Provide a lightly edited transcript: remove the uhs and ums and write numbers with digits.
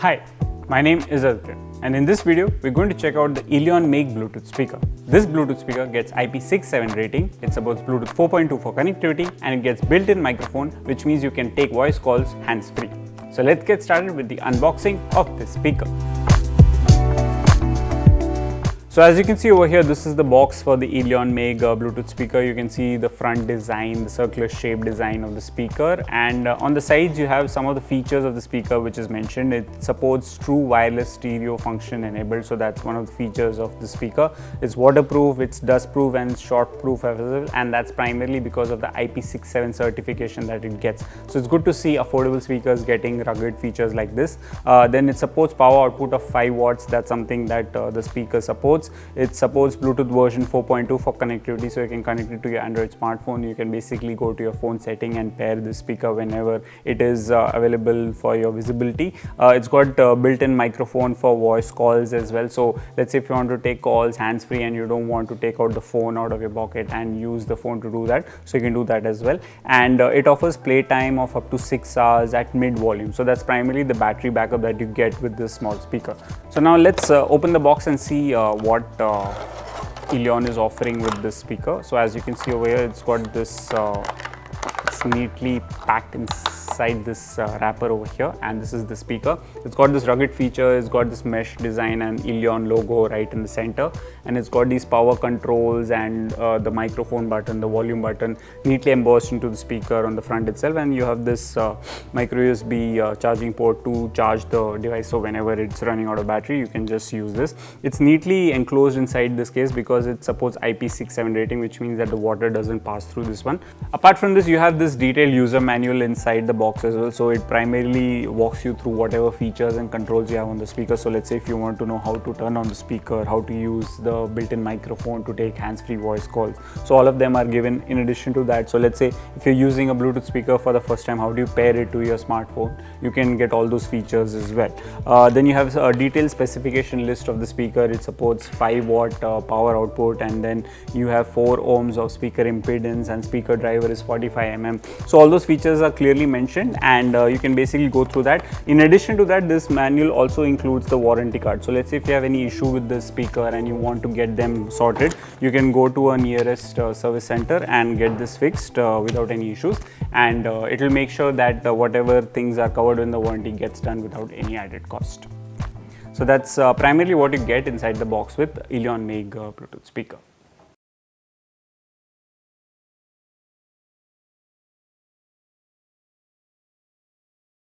Hi, my name is Aditya, and in this video we're going to check out the Eleon Megh Bluetooth speaker. This Bluetooth speaker gets IP67 rating, it supports Bluetooth 4.2 for connectivity, and it gets built-in microphone, which means you can take voice calls hands-free. So let's get started with the unboxing of this speaker. So as you can see over here, this is the box for the Eleon Megh Bluetooth speaker. You can see the front design, the circular shape design of the speaker, and on the sides you have some of the features of the speaker which is mentioned. It supports true wireless stereo function enabled, so that's one of the features of the speaker. It's waterproof, it's dustproof, and it's shockproof as well, and that's primarily because of the IP67 certification that it gets. So it's good to see affordable speakers getting rugged features like this. Then it supports power output of 5 watts. That's something that the speaker supports. It supports Bluetooth version 4.2 for connectivity, so you can connect it to your Android smartphone. You can basically go to your phone setting and pair the speaker whenever it is available for your visibility. It's got built-in microphone for voice calls as well. So let's say if you want to take calls hands-free and you don't want to take out the phone out of your pocket and use the phone to do that, so you can do that as well. And it offers playtime of up to 6 hours at mid volume. So that's primarily the battery backup that you get with this small speaker. So now let's open the box and see what Eleon is offering with this speaker. So as you can see over here, it's got this it's neatly packed inside this wrapper over here, and this is the speaker. It's got this rugged feature, it's got this mesh design and Eleon logo right in the center, and it's got these power controls and the microphone button, the volume button neatly embossed into the speaker on the front itself, and you have this micro USB charging port to charge the device. So whenever it's running out of battery, you can just use this. It's neatly enclosed inside this case because it supports IP67 rating, which means that the water doesn't pass through this one. Apart from this, you have this detailed user manual inside the box as well, so it primarily walks you through whatever features and controls you have on the speaker. So let's say if you want to know how to turn on the speaker, how to use the built-in microphone to take hands-free voice calls, so all of them are given in addition to that. So let's say if you're using a Bluetooth speaker for the first time, how do you pair it to your smartphone? You can get all those features as well. Then you have a detailed specification list of the speaker. It supports 5 watt power output, and then you have 4 ohms of speaker impedance, and speaker driver is 45 mm. So all those features are clearly mentioned, and you can basically go through that. In addition to that, this manual also includes the warranty card. So let's say if you have any issue with the speaker and you want to get them sorted, you can go to a nearest service center and get this fixed without any issues, and it will make sure that whatever things are covered in the warranty gets done without any added cost. So that's primarily what you get inside the box with Eleon Megh Bluetooth speaker.